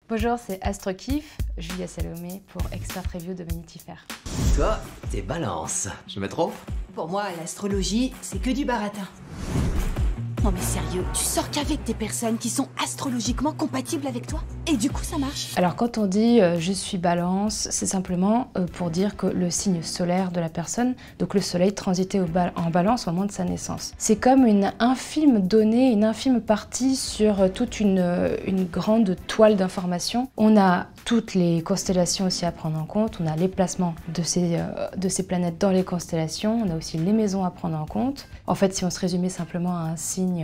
Bonjour, c'est AstroKiff, Julia Salomé pour Expert Review de Vanity Fair. Toi, t'es balance. Je me trompe? Pour moi, l'astrologie, c'est que du baratin. Non mais sérieux, tu sors qu'avec des personnes qui sont astrologiquement compatibles avec toi? Et du coup, ça marche? Alors quand on dit je suis balance, c'est simplement pour dire que le signe solaire de la personne, donc le soleil transitait en balance au moment de sa naissance. C'est comme une infime donnée, une infime partie sur toute une grande toile d'informations. On a toutes les constellations aussi à prendre en compte, on a les placements de ces planètes dans les constellations, on a aussi les maisons à prendre en compte. En fait, si on se résumait simplement à un signe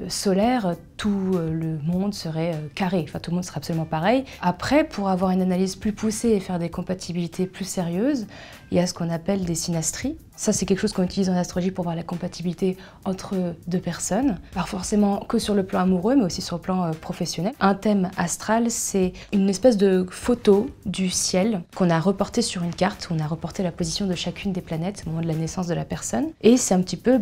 solaire, tout le monde serait carré, enfin tout le monde serait absolument pareil. Après, pour avoir une analyse plus poussée et faire des compatibilités plus sérieuses, il y a ce qu'on appelle des synastries. Ça, c'est quelque chose qu'on utilise en astrologie pour voir la compatibilité entre deux personnes. Pas forcément que sur le plan amoureux, mais aussi sur le plan professionnel. Un thème astral, c'est une espèce de photo du ciel qu'on a reporté sur une carte, où on a reporté la position de chacune des planètes au moment de la naissance de la personne. Et c'est un petit peu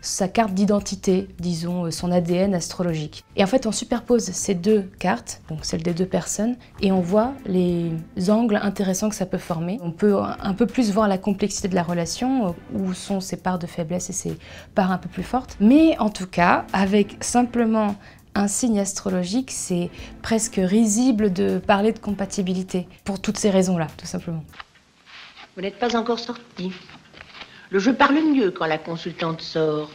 sa carte d'identité, disons, son ADN astrologique. Et en fait, on superpose ces deux cartes, donc celle des deux personnes, et on voit les angles intéressants que ça peut former. On peut un peu plus voir la complexité de la relation, où sont ses parts de faiblesse et ses parts un peu plus fortes. Mais en tout cas, avec simplement un signe astrologique, c'est presque risible de parler de compatibilité, pour toutes ces raisons-là, tout simplement. Vous n'êtes pas encore sorti. Le jeu parle mieux quand la consultante sort.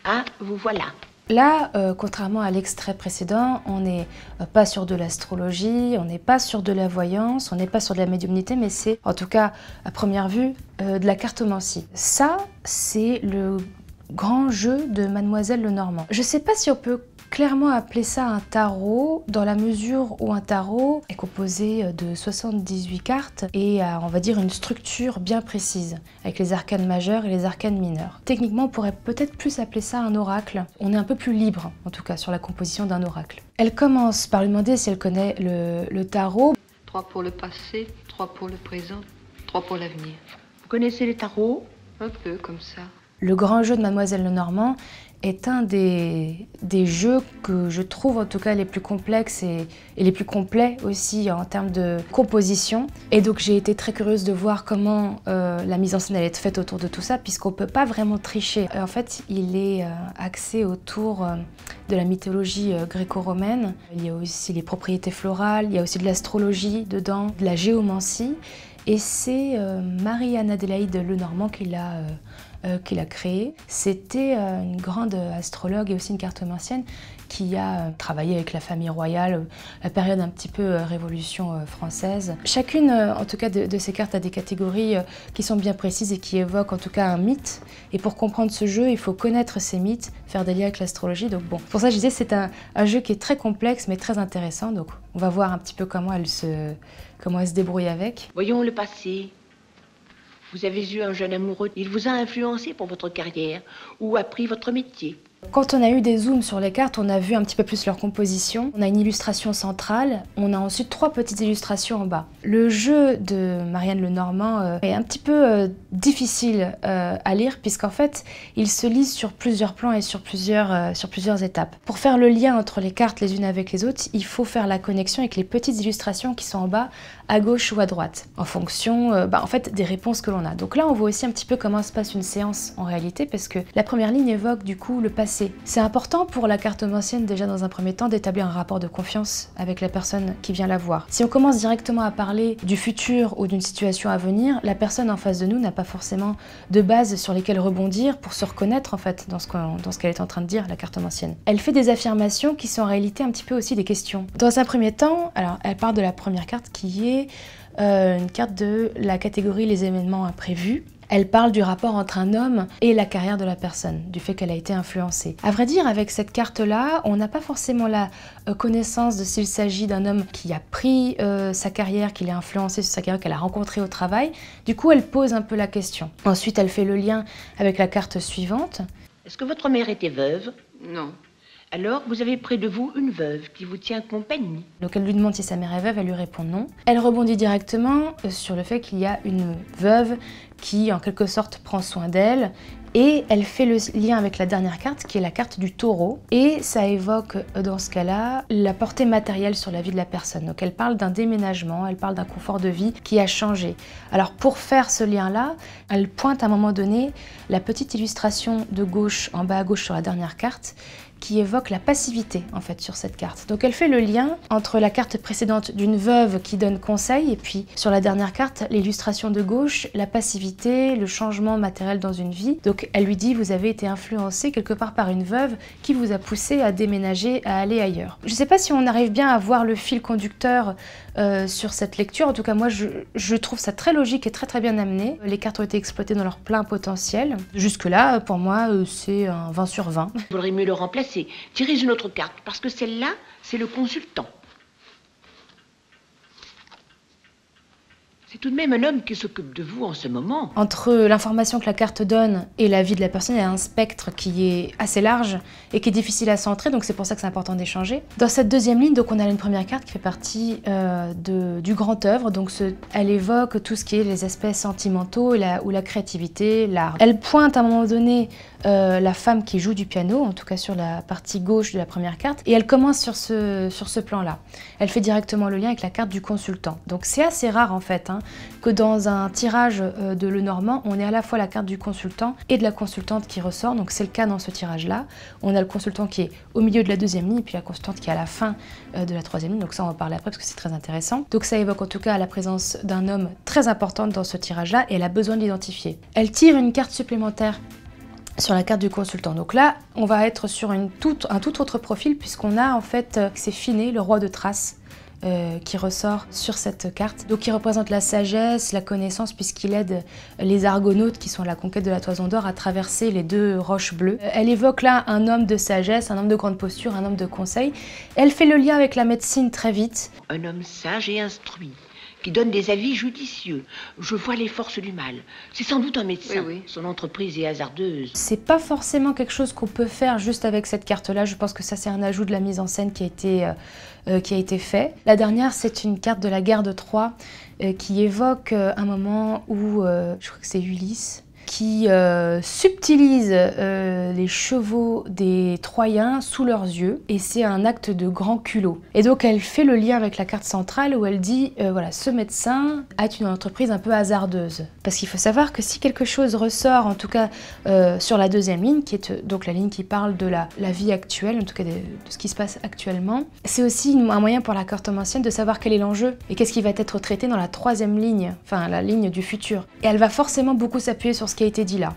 Ah, vous voilà. Là, contrairement à l'extrait précédent, on n'est pas sur de l'astrologie, on n'est pas sur de la voyance, on n'est pas sur de la médiumnité, mais c'est, en tout cas, à première vue, de la cartomancie. Ça, c'est le grand jeu de Mademoiselle Lenormand. Je ne sais pas si on peut clairement appeler ça un tarot, dans la mesure où un tarot est composé de 78 cartes et a, on va dire, une structure bien précise, avec les arcanes majeurs et les arcanes mineurs. Techniquement, on pourrait peut-être plus appeler ça un oracle. On est un peu plus libre, en tout cas, sur la composition d'un oracle. Elle commence par lui demander si elle connaît le tarot. 3 pour le passé, 3 pour le présent, 3 pour l'avenir. Vous connaissez les tarots? Un peu comme ça. Le grand jeu de Mademoiselle Lenormand est un des jeux que je trouve en tout cas les plus complexes et les plus complets aussi en termes de composition. Et donc j'ai été très curieuse de voir comment la mise en scène allait être faite autour de tout ça, puisqu'on ne peut pas vraiment tricher. En fait, il est axé autour de la mythologie gréco-romaine. Il y a aussi les propriétés florales, il y a aussi de l'astrologie dedans, de la géomancie. Et c'est Marie-Anne Adélaïde Lenormand qui l'a créé. C'était une grande astrologue et aussi une cartomancienne qui a travaillé avec la famille royale, la période un petit peu Révolution française. Chacune, en tout cas, de ces cartes a des catégories qui sont bien précises et qui évoquent en tout cas un mythe. Et pour comprendre ce jeu, il faut connaître ces mythes, faire des liens avec l'astrologie. Donc bon, pour ça je disais, c'est un jeu qui est très complexe mais très intéressant. Donc on va voir un petit peu comment elle se débrouille avec. Voyons le passé. Vous avez eu un jeune amoureux. Il vous a influencé pour votre carrière ou appris votre métier. Quand on a eu des zooms sur les cartes, on a vu un petit peu plus leur composition. On a une illustration centrale, on a ensuite 3 petites illustrations en bas. Le jeu de Marianne Lenormand est un petit peu difficile à lire, puisqu'en fait, il se lise sur plusieurs plans et sur plusieurs étapes. Pour faire le lien entre les cartes les unes avec les autres, il faut faire la connexion avec les petites illustrations qui sont en bas, à gauche ou à droite, en fonction en fait, des réponses que l'on a. Donc là, on voit aussi un petit peu comment se passe une séance en réalité, parce que la première ligne évoque du coup le passé. C'est important pour la cartomancienne déjà dans un premier temps d'établir un rapport de confiance avec la personne qui vient la voir. Si on commence directement à parler du futur ou d'une situation à venir, la personne en face de nous n'a pas forcément de base sur lesquelles rebondir pour se reconnaître en fait dans ce qu'elle est en train de dire, la cartomancienne. Elle fait des affirmations qui sont en réalité un petit peu aussi des questions. Dans un premier temps, alors elle part de la première carte qui est une carte de la catégorie les événements imprévus. Elle parle du rapport entre un homme et la carrière de la personne, du fait qu'elle a été influencée. À vrai dire, avec cette carte-là, on n'a pas forcément la connaissance de s'il s'agit d'un homme qui a pris sa carrière, qui l'a influencé sur sa carrière, qu'elle a rencontré au travail. Du coup, elle pose un peu la question. Ensuite, elle fait le lien avec la carte suivante. Est-ce que votre mère était veuve? Non. Alors, vous avez près de vous une veuve qui vous tient compagnie. Donc elle lui demande si sa mère est veuve, elle lui répond non. Elle rebondit directement sur le fait qu'il y a une veuve qui, en quelque sorte, prend soin d'elle Et elle fait le lien avec la dernière carte, qui est la carte du taureau. Et ça évoque, dans ce cas-là, la portée matérielle sur la vie de la personne. Donc elle parle d'un déménagement, elle parle d'un confort de vie qui a changé. Alors pour faire ce lien-là, elle pointe à un moment donné la petite illustration de gauche, en bas à gauche sur la dernière carte, qui évoque la passivité en fait sur cette carte. Donc elle fait le lien entre la carte précédente d'une veuve qui donne conseil et puis sur la dernière carte, l'illustration de gauche, la passivité, le changement matériel dans une vie. Donc elle lui dit vous avez été influencé quelque part par une veuve qui vous a poussé à déménager, à aller ailleurs. Je ne sais pas si on arrive bien à voir le fil conducteur sur cette lecture. En tout cas moi je trouve ça très logique et très bien amené. Les cartes ont été exploitées dans leur plein potentiel. Jusque là pour moi c'est un 20 sur 20. Il vaudrait mieux le remplacer. Tirez une autre carte, parce que celle-là, c'est le consultant. C'est tout de même un homme qui s'occupe de vous en ce moment. Entre l'information que la carte donne et la vie de la personne, il y a un spectre qui est assez large et qui est difficile à centrer, donc c'est pour ça que c'est important d'échanger. Dans cette deuxième ligne, donc on a une première carte qui fait partie du grand œuvre, donc elle évoque tout ce qui est les aspects sentimentaux ou la créativité, l'art. Elle pointe à un moment donné la femme qui joue du piano, en tout cas sur la partie gauche de la première carte, et elle commence sur ce plan-là. Elle fait directement le lien avec la carte du consultant. Donc c'est assez rare en fait, que dans un tirage de Lenormand, on ait à la fois la carte du consultant et de la consultante qui ressort, donc c'est le cas dans ce tirage-là. On a le consultant qui est au milieu de la deuxième ligne, et puis la consultante qui est à la fin de la troisième ligne, donc ça on va en parler après parce que c'est très intéressant. Donc ça évoque en tout cas la présence d'un homme très importante dans ce tirage-là, et elle a besoin de l'identifier. Elle tire une carte supplémentaire sur la carte du consultant. Donc là, on va être sur un tout autre profil, puisqu'on a en fait, c'est Finet, le roi de Thrace, qui ressort sur cette carte. Donc il représente la sagesse, la connaissance, puisqu'il aide les argonautes qui sont à la conquête de la Toison d'Or à traverser les deux roches bleues. Elle évoque là un homme de sagesse, un homme de grande posture, un homme de conseil. Elle fait le lien avec la médecine très vite. Un homme sage et instruit, qui donne des avis judicieux. Je vois les forces du mal. C'est sans doute un médecin. Oui. Son entreprise est hasardeuse. C'est pas forcément quelque chose qu'on peut faire juste avec cette carte-là. Je pense que ça, c'est un ajout de la mise en scène qui a été fait. La dernière, c'est une carte de la guerre de Troie qui évoque un moment où, je crois que c'est Ulysse, qui subtilise les chevaux des Troyens sous leurs yeux, et c'est un acte de grand culot. Et donc elle fait le lien avec la carte centrale où elle dit voilà, ce médecin a une entreprise un peu hasardeuse. Parce qu'il faut savoir que si quelque chose ressort, en tout cas sur la deuxième ligne, qui est donc la ligne qui parle de la vie actuelle, en tout cas de ce qui se passe actuellement, c'est aussi un moyen pour la cartomancienne de savoir quel est l'enjeu et qu'est-ce qui va être traité dans la troisième ligne, enfin la ligne du futur. Et elle va forcément beaucoup s'appuyer sur ce qui a été dit là.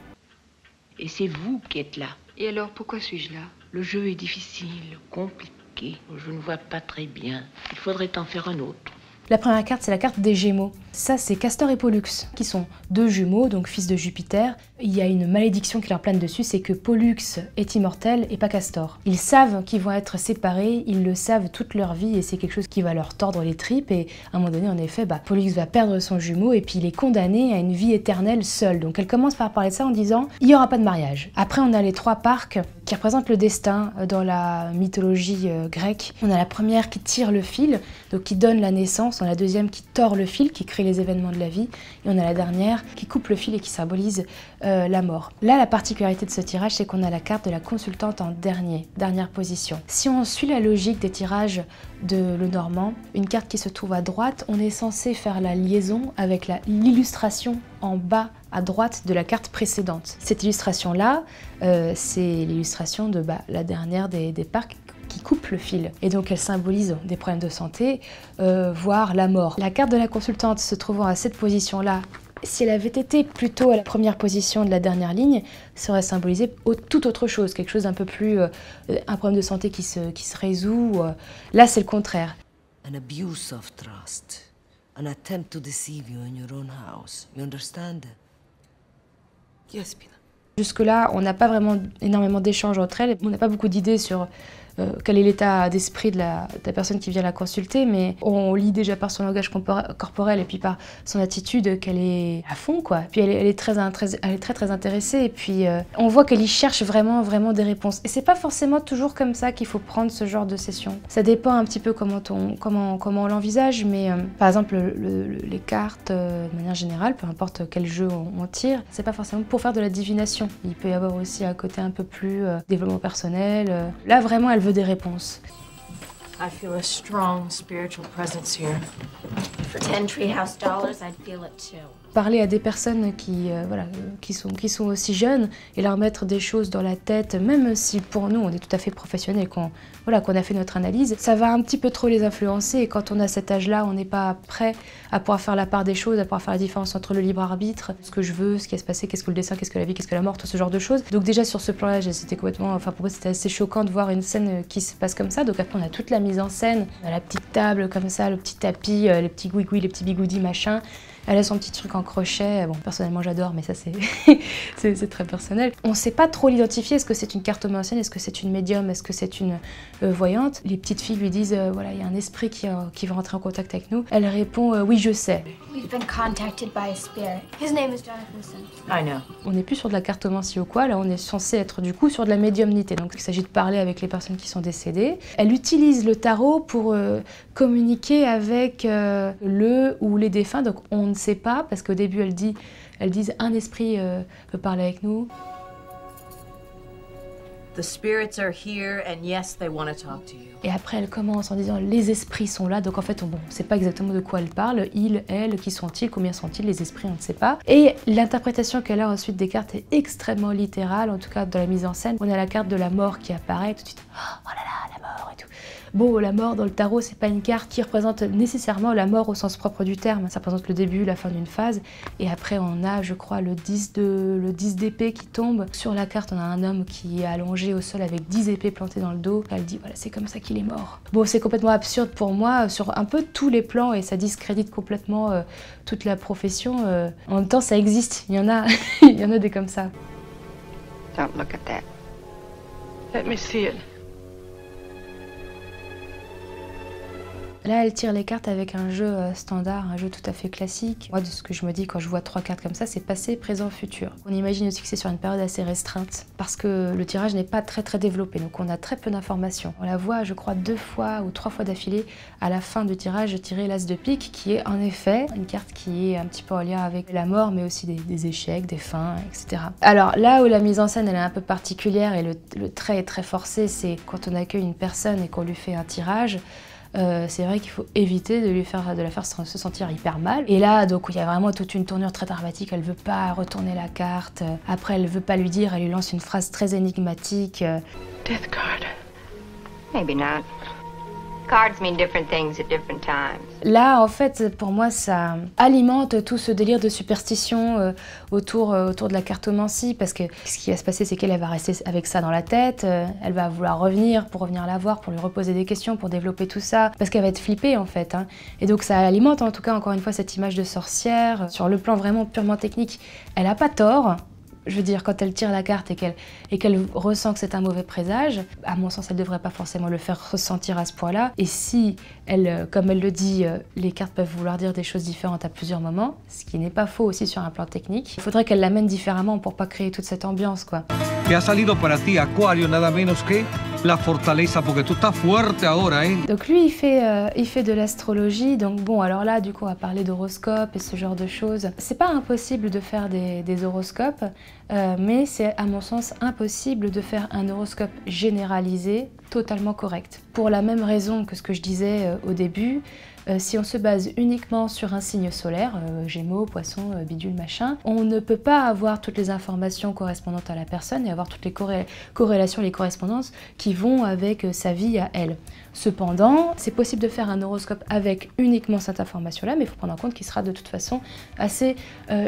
Et c'est vous qui êtes là. Et alors, pourquoi suis-je là? Le jeu est difficile, compliqué. Je ne vois pas très bien. Il faudrait en faire un autre. La première carte, c'est la carte des Gémeaux. Ça, c'est Castor et Pollux, qui sont deux jumeaux, donc fils de Jupiter. Il y a une malédiction qui leur plane dessus, c'est que Pollux est immortel et pas Castor. Ils savent qu'ils vont être séparés, ils le savent toute leur vie, et c'est quelque chose qui va leur tordre les tripes. Et à un moment donné, en effet, Pollux va perdre son jumeau, et puis il est condamné à une vie éternelle seul. Donc elle commence par parler de ça en disant « il n'y aura pas de mariage ». Après, on a les trois parcs qui représentent le destin dans la mythologie grecque. On a la première qui tire le fil, donc qui donne la naissance. On a la deuxième qui tord le fil, qui crée les événements de la vie. Et on a la dernière qui coupe le fil et qui symbolise la mort. Là, la particularité de ce tirage, c'est qu'on a la carte de la consultante en dernière position. Si on suit la logique des tirages de Lenormand, une carte qui se trouve à droite, on est censé faire la liaison avec l'illustration en bas à droite de la carte précédente. Cette illustration-là, c'est l'illustration de la dernière des parcs qui coupe le fil. Et donc elle symbolise des problèmes de santé, voire la mort. La carte de la consultante se trouvant à cette position-là, si elle avait été plutôt à la première position de la dernière ligne, ça aurait symbolisé tout autre chose, quelque chose d'un peu plus... un problème de santé qui se résout. Là, c'est le contraire. An abuse of trust. An attempt to deceive you in your own house. You understand? Yes, Pina. Jusque-là, on n'a pas vraiment énormément d'échanges entre elles. On n'a pas beaucoup d'idées sur quel est l'état d'esprit de la personne qui vient la consulter, mais on lit déjà par son langage corporel et puis par son attitude qu'elle est à fond, quoi. Puis elle est très intéressée, et puis on voit qu'elle y cherche vraiment des réponses. Et c'est pas forcément toujours comme ça qu'il faut prendre ce genre de session. Ça dépend un petit peu comment on l'envisage, mais par exemple les cartes, de manière générale, peu importe quel jeu on tire, c'est pas forcément pour faire de la divination. Il peut y avoir aussi un côté un peu plus développement personnel. Là vraiment elle veut des réponses. I feel a strong spiritual presence here. For 10 treehouse dollars, I'd feel it too. Parler à des personnes qui sont aussi jeunes et leur mettre des choses dans la tête, même si pour nous on est tout à fait professionnels, qu'on a fait notre analyse, ça va un petit peu trop les influencer, et quand on a cet âge-là, on n'est pas prêt à pouvoir faire la part des choses, à pouvoir faire la différence entre le libre arbitre, ce que je veux, ce qui va se passer, qu'est-ce que le destin, qu'est-ce que la vie, qu'est-ce que la mort, tout ce genre de choses. Donc déjà sur ce plan-là, c'était complètement, pour moi c'était assez choquant de voir une scène qui se passe comme ça. Donc après on a toute la mise en scène, on a la petite table comme ça, le petit tapis, les petits gouigouis, les petits bigoudis, machin. Elle a son petit truc en crochet, bon personnellement j'adore, mais ça c'est très personnel. On ne sait pas trop l'identifier, est-ce que c'est une cartomancienne, est-ce que c'est une médium, est-ce que c'est une voyante. Les petites filles lui disent, voilà, il y a un esprit qui va rentrer en contact avec nous. Elle répond, oui je sais. We've been contacted by a spirit. His name is Jonathan Sims. I know. On n'est plus sur de la cartomancie ou quoi, là on est censé être du coup sur de la médiumnité. Donc il s'agit de parler avec les personnes qui sont décédées. Elle utilise le tarot pour communiquer avec le ou les défunts, donc on ne sait pas, parce qu'au début elles disent un esprit peut parler avec nous. The spirits are here and yes, they want to talk to you. Et après elle commence en disant les esprits sont là, donc en fait on ne sait pas exactement de quoi elle parle, ils, elles, qui sont-ils, combien sont-ils, les esprits on ne sait pas. Et l'interprétation qu'elle a ensuite des cartes est extrêmement littérale, en tout cas dans la mise en scène. On a la carte de la mort qui apparaît, tout de suite, oh là là, la mort et tout. Bon, la mort dans le tarot, c'est pas une carte qui représente nécessairement la mort au sens propre du terme. Ça représente le début, la fin d'une phase. Et après, on a, je crois, le 10 d'épée qui tombe. Sur la carte, on a un homme qui est allongé au sol avec 10 épées plantées dans le dos. Elle dit, voilà, c'est comme ça qu'il est mort. Bon, c'est complètement absurde pour moi, sur un peu tous les plans, et ça discrédite complètement toute la profession. En même temps, ça existe. Il y en a, il y en a des comme ça. Don't look at that. Let me see it. Là, elle tire les cartes avec un jeu standard, un jeu tout à fait classique. Moi, de ce que je me dis quand je vois 3 cartes comme ça, c'est passé, présent, futur. On imagine aussi que c'est sur une période assez restreinte, parce que le tirage n'est pas très développé, donc on a très peu d'informations. On la voit, je crois, 2 fois ou 3 fois d'affilée, à la fin du tirage, tirer l'as de pique, qui est en effet une carte qui est un petit peu en lien avec la mort, mais aussi des échecs, des fins, etc. Alors là où la mise en scène, elle est un peu particulière, et le trait est très forcé, c'est quand on accueille une personne et qu'on lui fait un tirage. C'est vrai qu'il faut éviter de la faire se sentir hyper mal. Et là, donc, il y a vraiment toute une tournure très dramatique. Elle veut pas retourner la carte. Après, elle veut pas lui dire. Elle lui lance une phrase très énigmatique. Death card. Maybe not. Cards mean different things at different times. Là, en fait, pour moi, ça alimente tout ce délire de superstition autour de la cartomancie, parce que ce qui va se passer, c'est qu'elle va rester avec ça dans la tête, elle va vouloir revenir pour revenir la voir, pour lui reposer des questions, pour développer tout ça, parce qu'elle va être flippée, en fait. Hein. Et donc, ça alimente, en tout cas, encore une fois, cette image de sorcière. Sur le plan vraiment purement technique, elle n'a pas tort. Je veux dire, quand elle tire la carte et qu'elle ressent que c'est un mauvais présage, à mon sens, elle ne devrait pas forcément le faire ressentir à ce point-là. Et si, comme elle le dit, les cartes peuvent vouloir dire des choses différentes à plusieurs moments, ce qui n'est pas faux aussi sur un plan technique, il faudrait qu'elle l'amène différemment pour pas créer toute cette ambiance, quoi. Que ha salido para ti, Acuario, nada menos que la fortaleza, porque tú estás fuerte ahora, hein. Donc lui, il fait de l'astrologie, donc bon, alors là, du coup, on va parler d'horoscope et ce genre de choses. C'est pas impossible de faire des horoscopes, mais c'est, à mon sens, impossible de faire un horoscope généralisé, totalement correct. Pour la même raison que ce que je disais au début, si on se base uniquement sur un signe solaire, Gémeaux, Poissons, bidule, machin, on ne peut pas avoir toutes les informations correspondantes à la personne et avoir toutes les corrélations, les correspondances qui vont avec sa vie à elle. Cependant, c'est possible de faire un horoscope avec uniquement cette information-là, mais il faut prendre en compte qu'il sera de toute façon assez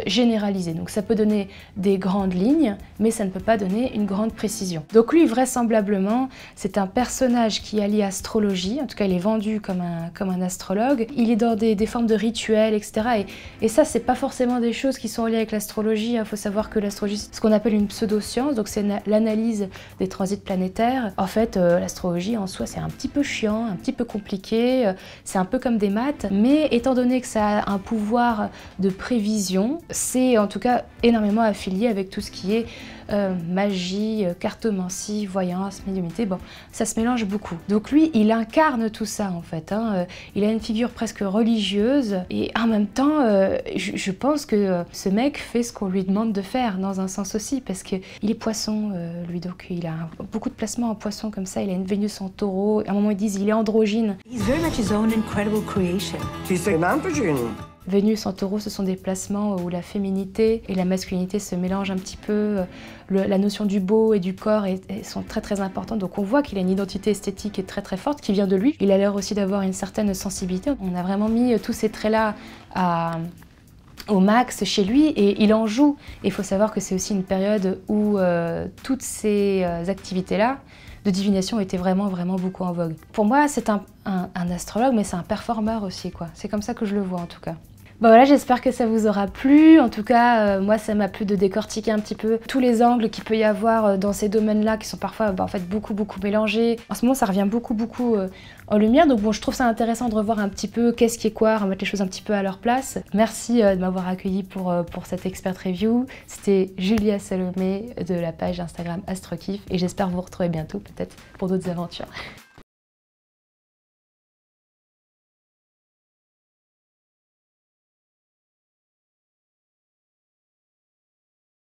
généralisé. Donc ça peut donner des grandes lignes, mais ça ne peut pas donner une grande précision. Donc lui, vraisemblablement, c'est un personnage qui allie astrologie, en tout cas il est vendu comme un astrologue, il est dans des formes de rituels, etc. Et ça, c'est pas forcément des choses qui sont liées avec l'astrologie. Il faut savoir que l'astrologie, c'est ce qu'on appelle une pseudo-science, donc c'est l'analyse des transits planétaires. En fait, l'astrologie en soi, c'est un petit peu chiant, un petit peu compliqué, c'est un peu comme des maths, mais étant donné que ça a un pouvoir de prévision, c'est en tout cas énormément affilié avec tout ce qui est magie, cartomancie, voyance, médiumnité, bon, ça se mélange beaucoup. Donc lui, il incarne tout ça en fait, hein. Il a une figure presque religieuse et en même temps, je pense que ce mec fait ce qu'on lui demande de faire dans un sens aussi, parce qu'il est poisson, lui, donc il a beaucoup de placements en poisson comme ça, il a une Vénus en taureau, à un moment ils disent il est androgyne. He's very much his own incredible creation. He's an androgyne. Vénus en taureau, ce sont des placements où la féminité et la masculinité se mélangent un petit peu. La notion du beau et du corps sont très très importantes. Donc on voit qu'il a une identité esthétique très très forte qui vient de lui. Il a l'air aussi d'avoir une certaine sensibilité. On a vraiment mis tous ces traits-là au max chez lui et il en joue. Et il faut savoir que c'est aussi une période où toutes ces activités-là de divination étaient vraiment beaucoup en vogue. Pour moi, c'est un astrologue, mais c'est un performeur aussi, quoi. C'est comme ça que je le vois en tout cas. Bon voilà, j'espère que ça vous aura plu. En tout cas, moi ça m'a plu de décortiquer un petit peu tous les angles qu'il peut y avoir dans ces domaines-là qui sont parfois en fait beaucoup mélangés. En ce moment, ça revient beaucoup en lumière. Donc bon, je trouve ça intéressant de revoir un petit peu qu'est-ce qui est quoi, remettre les choses un petit peu à leur place. Merci de m'avoir accueilli pour cette expert review. C'était Julia Salomé de la page Instagram AstroKiff et j'espère vous retrouver bientôt peut-être pour d'autres aventures.